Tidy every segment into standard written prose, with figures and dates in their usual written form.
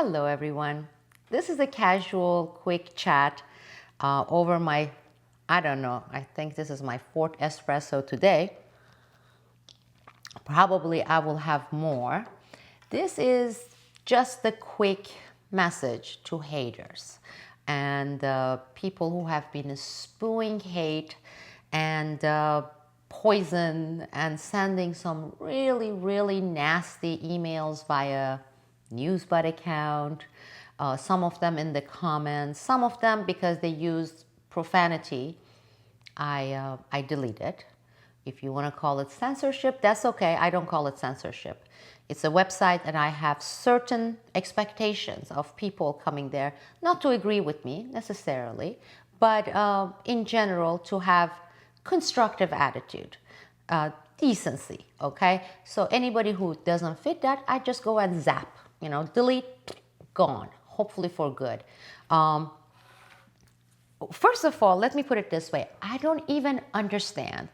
Hello, everyone. This is a casual, quick chat over my, I don't know, I think this is my fourth espresso today. Probably I will have more. This is just a quick message to haters and people who have been spewing hate and poison and sending some really, really nasty emails via Newsbud account, some of them in the comments, some of them because they used profanity. I deleted. If you want to call it censorship, that's okay. I don't call it censorship. It's a website and I have certain expectations of people coming there, not to agree with me necessarily, but in general to have constructive attitude, decency, okay? So anybody who doesn't fit that, I just go and zap, delete, gone, hopefully for good. First of all, let me put it this way. I don't even understand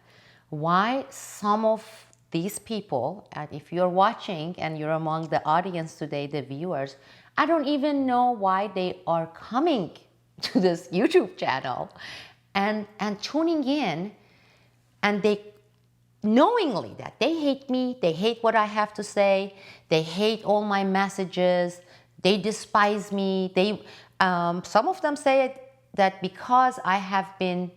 why some of these people, and if you're watching and you're among the audience today, the viewers, I don't even know why they are coming to this YouTube channel and tuning in, and they knowingly that they hate me, they hate what I have to say, they hate all my messages, they despise me. They some of them say that because I have been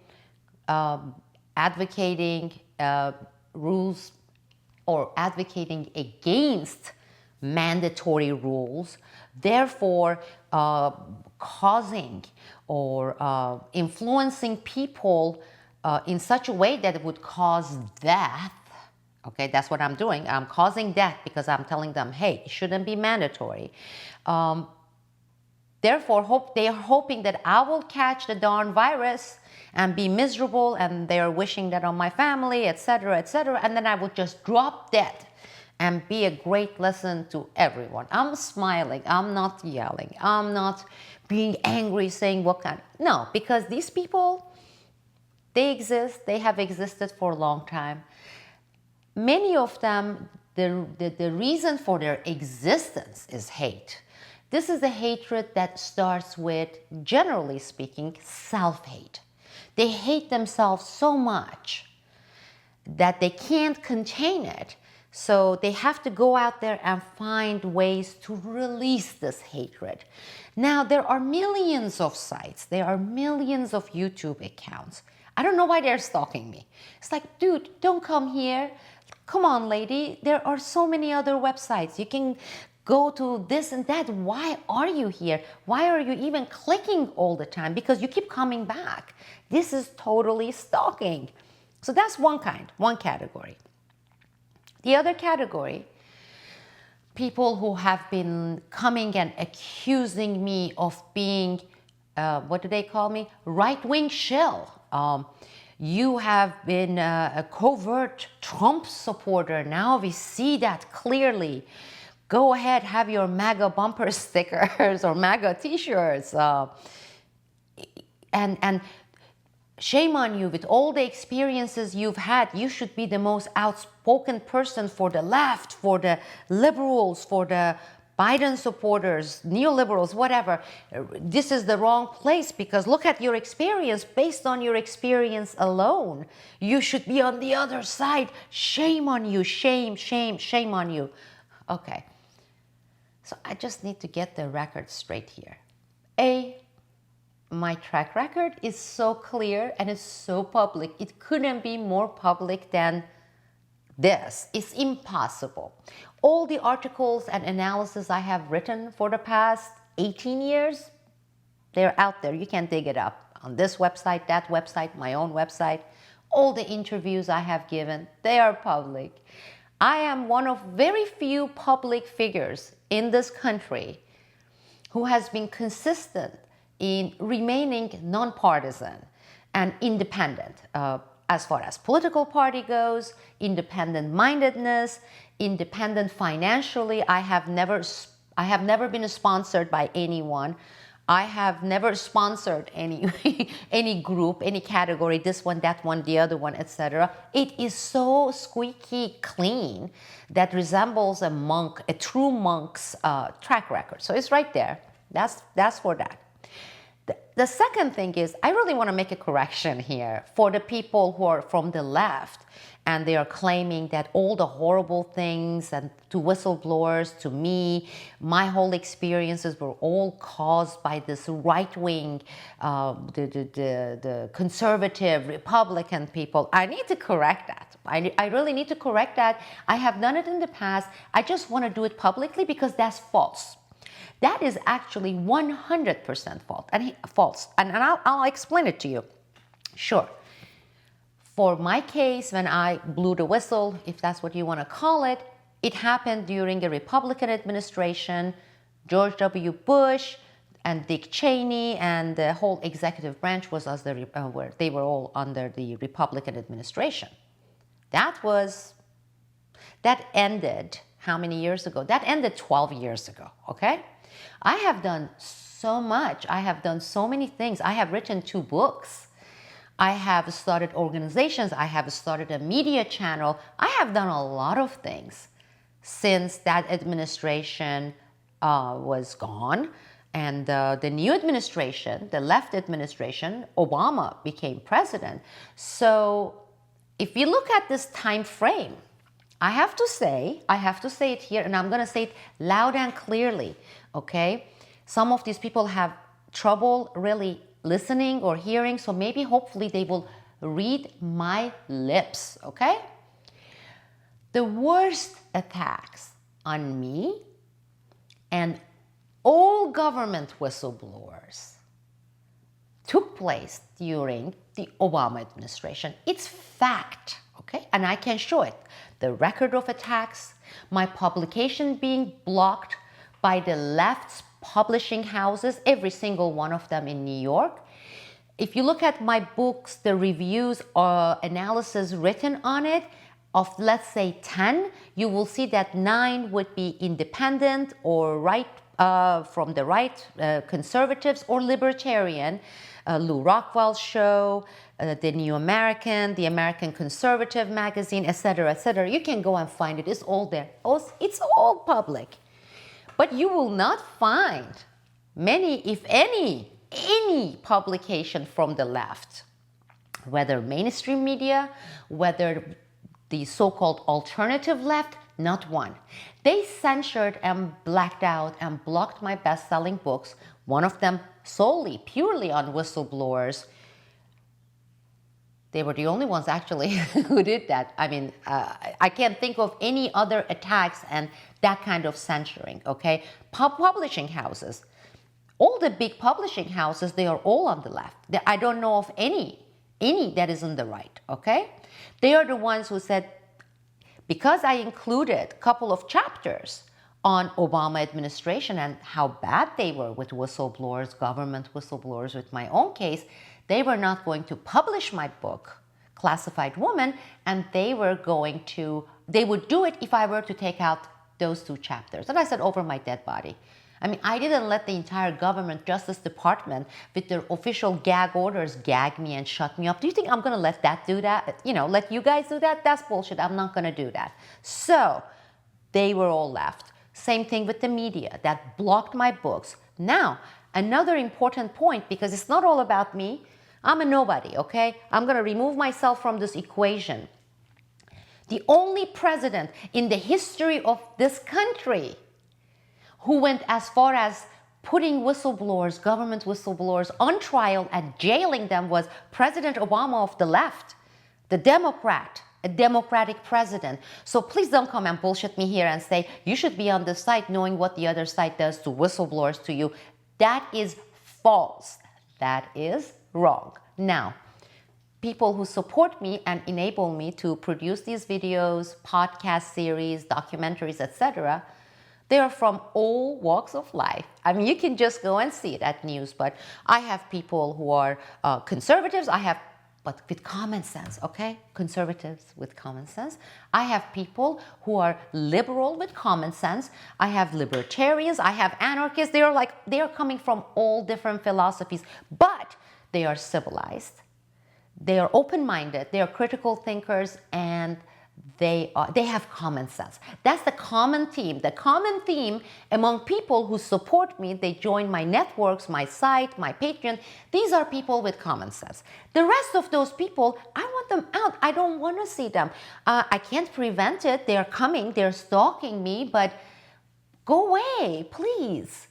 advocating rules or advocating against mandatory rules, therefore causing or influencing people in such a way that it would cause death. Okay, that's what I'm doing. I'm causing death because I'm telling them, hey, it shouldn't be mandatory. Therefore, they are hoping that I will catch the darn virus and be miserable, and they are wishing that on my family, etc., etc., and then I would just drop dead and be a great lesson to everyone. I'm smiling. I'm not yelling. I'm not being angry, saying what kind. No, because these people, they exist. They have existed for a long time. Many of them, the reason for their existence is hate. This is a hatred that starts with, generally speaking, self-hate. They hate themselves so much that they can't contain it. So they have to go out there and find ways to release this hatred. Now, there are millions of sites. There are millions of YouTube accounts. I don't know why they're stalking me. It's like, dude, don't come here. Come on, lady. There are so many other websites. You can go to this and that. Why are you here? Why are you even clicking all the time? Because you keep coming back. This is totally stalking. So that's one category. The other category, people who have been coming and accusing me of being, what do they call me? Right-wing shill. You have been a covert Trump supporter. Now we see that clearly. Go ahead, have your MAGA bumper stickers or MAGA t-shirts. And shame on you, with all the experiences you've had, you should be the most outspoken person for the left, for the liberals, for the Biden supporters, neoliberals, whatever. This is the wrong place because look at your experience. Based on your experience alone, you should be on the other side. Shame on you, shame, shame, shame on you. Okay. So I just need to get the record straight here. My track record is so clear and it's so public. It couldn't be more public than this. It's impossible. All the articles and analysis I have written for the past 18 years, they're out there. You can dig it up on this website, that website, my own website. All the interviews I have given, they are public. I am one of very few public figures in this country who has been consistent in remaining nonpartisan and independent as far as political party goes, independent mindedness, independent financially. I have never been sponsored by anyone. I have never sponsored any any group, any category, this one, that one, the other one, etc. It is so squeaky clean that resembles a monk, a true monk's track record. So it's right there. That's for that. The second thing is, I really want to make a correction here for the people who are from the left and they are claiming that all the horrible things and to whistleblowers, to me, my whole experiences were all caused by this right-wing, the conservative Republican people. I need to correct that. I really need to correct that. I have done it in the past. I just want to do it publicly because that's false. That is actually 100% false. And I'll explain it to you. Sure. For my case, when I blew the whistle, if that's what you want to call it, it happened during a Republican administration, George W. Bush and Dick Cheney, and the whole executive branch was they were all under the Republican administration. That ended how many years ago? That ended 12 years ago, okay? I have done so much. I have done so many things. I have written 2 books. I have started organizations. I have started a media channel. I have done a lot of things since that administration was gone. And the new administration, the left administration, Obama became president. So if you look at this time frame, I have to say it here, and I'm going to say it loud and clearly, okay? Some of these people have trouble really listening or hearing, so maybe hopefully they will read my lips, okay? The worst attacks on me and all government whistleblowers took place during the Obama administration. It's fact, okay? And I can show it. The record of attacks, my publication being blocked by the left's publishing houses, every single one of them in New York. If you look at my books, the reviews or analysis written on it, of let's say 10, you will see that 9 would be independent or right, from the right, conservatives or libertarian. Lou Rockwell's show, the New American, the American Conservative magazine, etc., etc. You can go and find it. It's all there. It's all public. But you will not find many, if any publication from the left, whether mainstream media, whether the so-called alternative left, not one. They censored and blacked out and blocked my best-selling books, one of them solely, purely on whistleblowers. They were the only ones actually who did that. I mean, I can't think of any other attacks and that kind of censoring, okay? Publishing houses, all the big publishing houses, they are all on the left. I don't know of any that is on the right, okay? They are the ones who said, because I included a couple of chapters on Obama administration and how bad they were with whistleblowers, government whistleblowers, with my own case, they were not going to publish my book, Classified Woman, and they would do it if I were to take out those 2 chapters. And I said, over my dead body. I mean, I didn't let the entire government, Justice Department, with their official gag orders, gag me and shut me up. Do you think I'm going to let that do that? Let you guys do that? That's bullshit. I'm not going to do that. So they were all left. Same thing with the media that blocked my books. Now, another important point, because it's not all about me. I'm a nobody, okay? I'm going to remove myself from this equation. The only president in the history of this country who went as far as putting whistleblowers, government whistleblowers, on trial and jailing them was President Obama of the left, the Democrat, a Democratic president. So please don't come and bullshit me here and say you should be on the side knowing what the other side does to whistleblowers to you. That is false. That is wrong. Now, people who support me and enable me to produce these videos, podcast series, documentaries, etc., they are from all walks of life. I mean, you can just go and see it at Newsbud. I have people who are conservatives. I have but with common sense, okay? Conservatives with common sense. I have people who are liberal with common sense. I have libertarians, I have anarchists. They are coming from all different philosophies, but they are civilized. They are open-minded, they are critical thinkers, and they have common sense. That's the common theme. The common theme among people who support me, they join my networks, my site, my Patreon. These are people with common sense. The rest of those people, I want them out. I don't want to see them. I can't prevent it. They're coming, they're stalking me, but go away, please.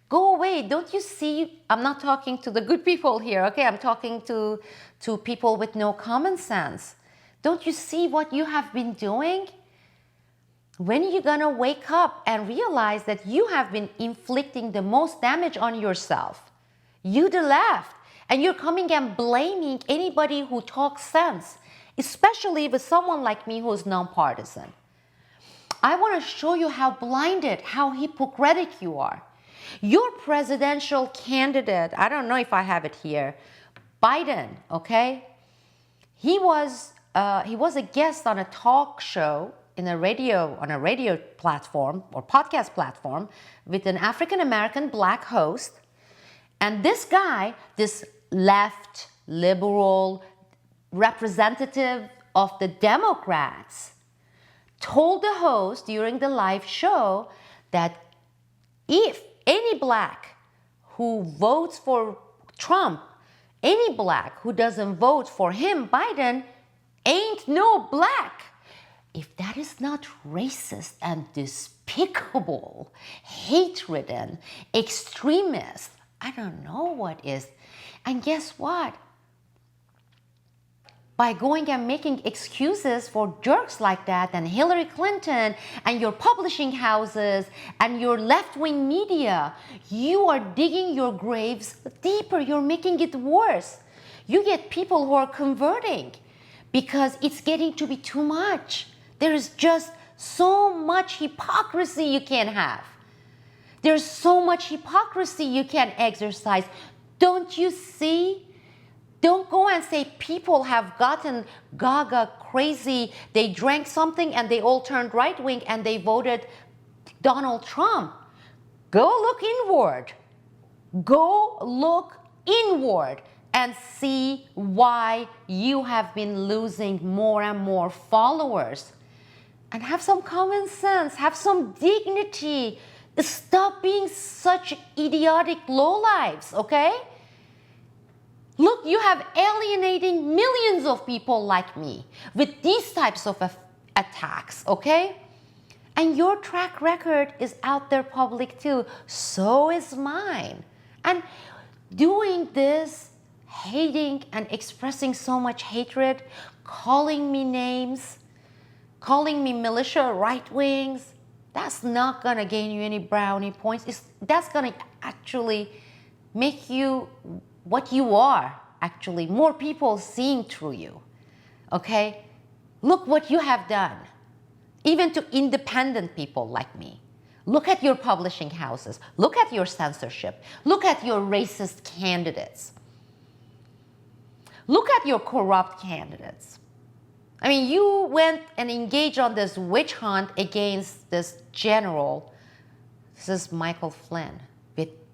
Go away. Don't you see? I'm not talking to the good people here, okay? I'm talking to people with no common sense. Don't you see what you have been doing? When are you gonna wake up and realize that you have been inflicting the most damage on yourself? You, the left, and you're coming and blaming anybody who talks sense, especially with someone like me who's nonpartisan. I want to show you how blinded, how hypocritical you are. Your presidential candidate, I don't know if I have it here, Biden, okay? He was a guest on a talk show on a radio platform or podcast platform with an African-American black host. And this guy, this left, liberal representative of the Democrats, told the host during the live show that if any black who votes for Trump, any black who doesn't vote for him, Biden, ain't no black. If that is not racist and despicable, hate-ridden, extremist, I don't know what is. And guess what? By going and making excuses for jerks like that and Hillary Clinton and your publishing houses and your left-wing media, you are digging your graves deeper. You're making it worse. You get people who are converting because it's getting to be too much. There is just so much hypocrisy you can have. There's so much hypocrisy you can exercise. Don't you see? Don't go and say people have gotten gaga crazy. They drank something and they all turned right-wing and they voted Donald Trump. Go look inward. Go look inward and see why you have been losing more and more followers. And have some common sense. Have some dignity. Stop being such idiotic lowlifes, okay? Look, you have alienating millions of people like me with these types of attacks, okay? And your track record is out there public too. So is mine. And doing this, hating and expressing so much hatred, calling me names, calling me militia right wings, that's not gonna gain you any brownie points. That's gonna actually make you what you are, actually, more people seeing through you, okay? Look what you have done, even to independent people like me. Look at your publishing houses. Look at your censorship. Look at your racist candidates. Look at your corrupt candidates. I mean, you went and engaged on this witch hunt against this general. This is Michael Flynn,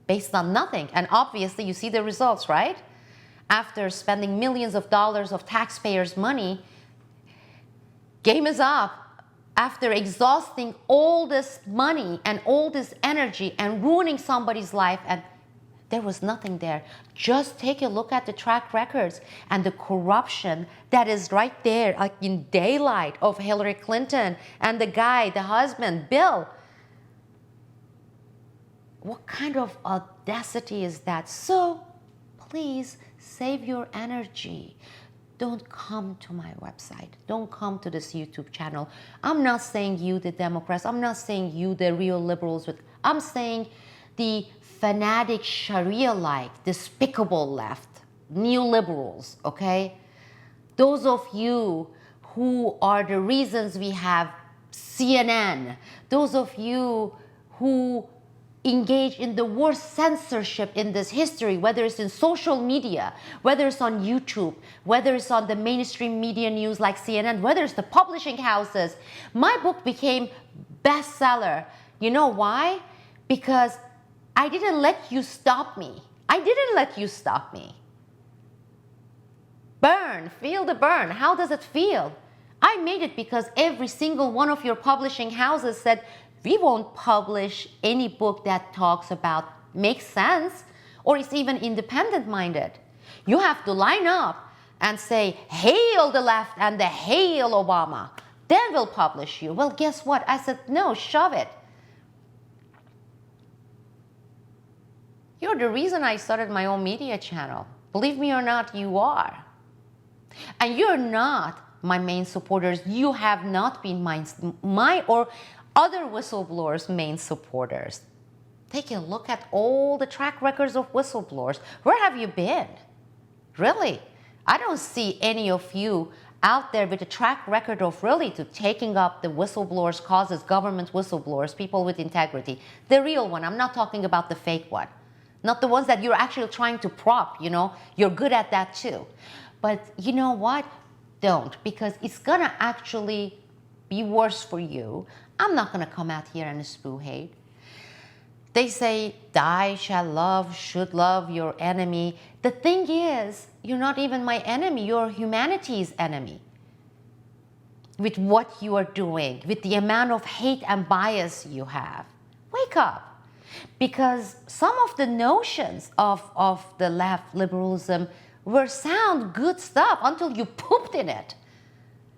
based on nothing. And obviously, you see the results, right? After spending millions of dollars of taxpayers' money, game is up. After exhausting all this money and all this energy and ruining somebody's life, and there was nothing there. Just take a look at the track records and the corruption that is right there, like in daylight, of Hillary Clinton and the guy, the husband, Bill. What kind of audacity is that? So please save your energy. Don't come to my website. Don't come to this YouTube channel. I'm not saying you, the Democrats. I'm not saying you, the real liberals. I'm saying the fanatic Sharia-like, despicable left, neoliberals, okay? Those of you who are the reasons we have CNN. Those of you who engage in the worst censorship in this history, whether it's in social media, whether it's on YouTube, whether it's on the mainstream media news like CNN, whether it's the publishing houses. My book became bestseller. You know why? Because I didn't let you stop me. I didn't let you stop me. Burn, feel the burn. How does it feel? I made it because every single one of your publishing houses said, we won't publish any book that talks about, makes sense, or is even independent-minded. You have to line up and say, hail the left and the hail Obama. Then we'll publish you. Well, guess what? I said, no, shove it. You're the reason I started my own media channel. Believe me or not, you are. And you're not my main supporters. You have not been my or other whistleblowers' main supporters. Take a look at all the track records of whistleblowers. Where have you been? Really? I don't see any of you out there with a track record of really to taking up the whistleblowers' causes, government whistleblowers, people with integrity. The real one. I'm not talking about the fake one. Not the ones that you're actually trying to prop, you know. You're good at that too. But you know what? Don't, because it's gonna actually be worse for you. I'm not gonna come out here and spew hate. They say, die shall love, should love your enemy. The thing is, you're not even my enemy, you're humanity's enemy. With what you are doing, with the amount of hate and bias you have. Wake up. Because some of the notions of the left liberalism were sound good stuff until you pooped in it.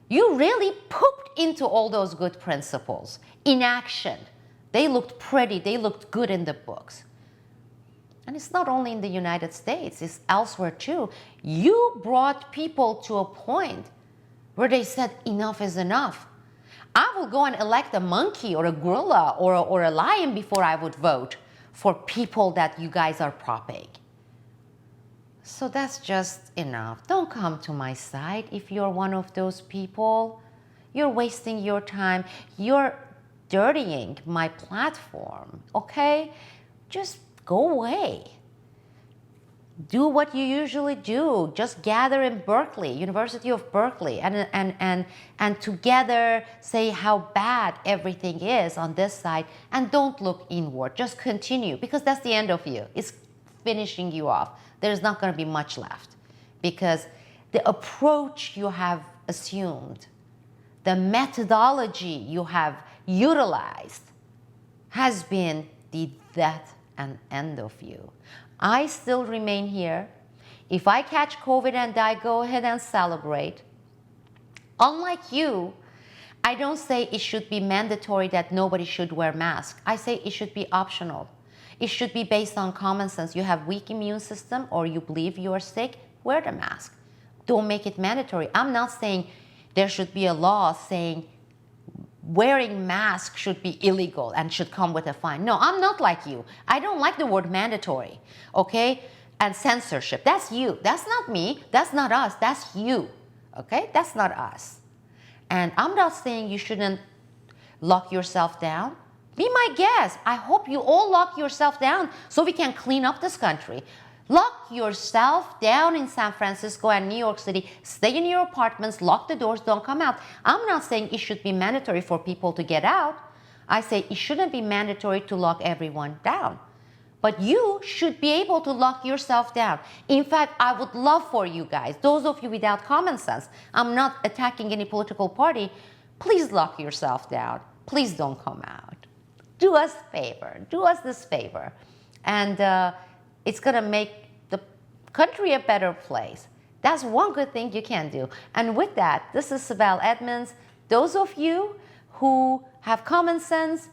You really pooped into all those good principles in action. They looked pretty, they looked good in the books. And it's not only in the United States, it's elsewhere too. You brought people to a point where they said enough is enough. I will go and elect a monkey or a gorilla or a lion before I would vote for people that you guys are propping. So that's just enough. Don't come to my side if you're one of those people. You're wasting your time. You're dirtying my platform, okay? Just go away. Do what you usually do. Just gather in Berkeley, University of Berkeley, and together say how bad everything is on this side, and don't look inward. Just continue, because that's the end of you. It's finishing you off. There's not going to be much left, because the approach you have assumed, the methodology you have utilized has been the death and end of you. I still remain here. If I catch COVID and die, go ahead and celebrate. Unlike you, I don't say it should be mandatory that nobody should wear masks. I say it should be optional. It should be based on common sense. You have weak immune system or you believe you are sick, wear the mask. Don't make it mandatory. I'm not saying there should be a law saying wearing masks should be illegal and should come with a fine. No, I'm not like you. I don't like the word mandatory, okay? And censorship, that's you. That's not me. That's not us. That's you, okay? That's not us. And I'm not saying you shouldn't lock yourself down. Be my guest. I hope you all lock yourself down so we can clean up this country. Lock yourself down in San Francisco and New York City. Stay in your apartments, lock the doors, don't come out. I'm not saying it should be mandatory for people to get out. I say it shouldn't be mandatory to lock everyone down. But you should be able to lock yourself down. In fact, I would love for you guys, those of you without common sense, I'm not attacking any political party, please lock yourself down. Please don't come out. Do us a favor. Do us this favor. And it's going to make the country a better place. That's one good thing you can do. And with that, this is Sibel Edmonds. Those of you who have common sense,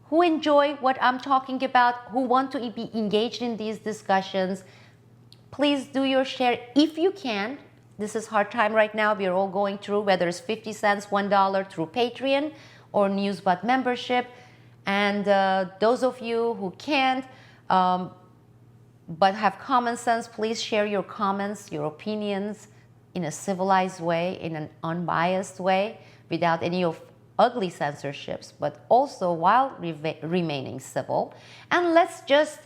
who enjoy what I'm talking about, who want to be engaged in these discussions, please do your share if you can. This is hard time right now. We're all going through, whether it's 50 cents, $1 through Patreon or Newsbud membership. And those of you who can't, but have common sense, please share your comments, your opinions in a civilized way, in an unbiased way, without any of ugly censorships, but also while remaining civil. And let's just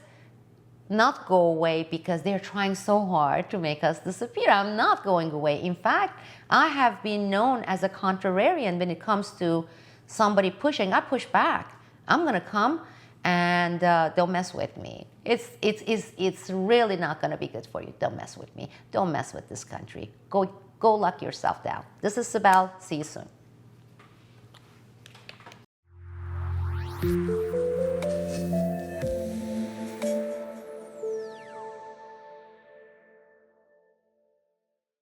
not go away because they're trying so hard to make us disappear. I'm not going away. In fact, I have been known as a contrarian when it comes to somebody pushing. I push back. I'm going to come and don't mess with me. It's really not going to be good for you. Don't mess with me. Don't mess with this country. Go lock yourself down. This is Sibel. See you soon.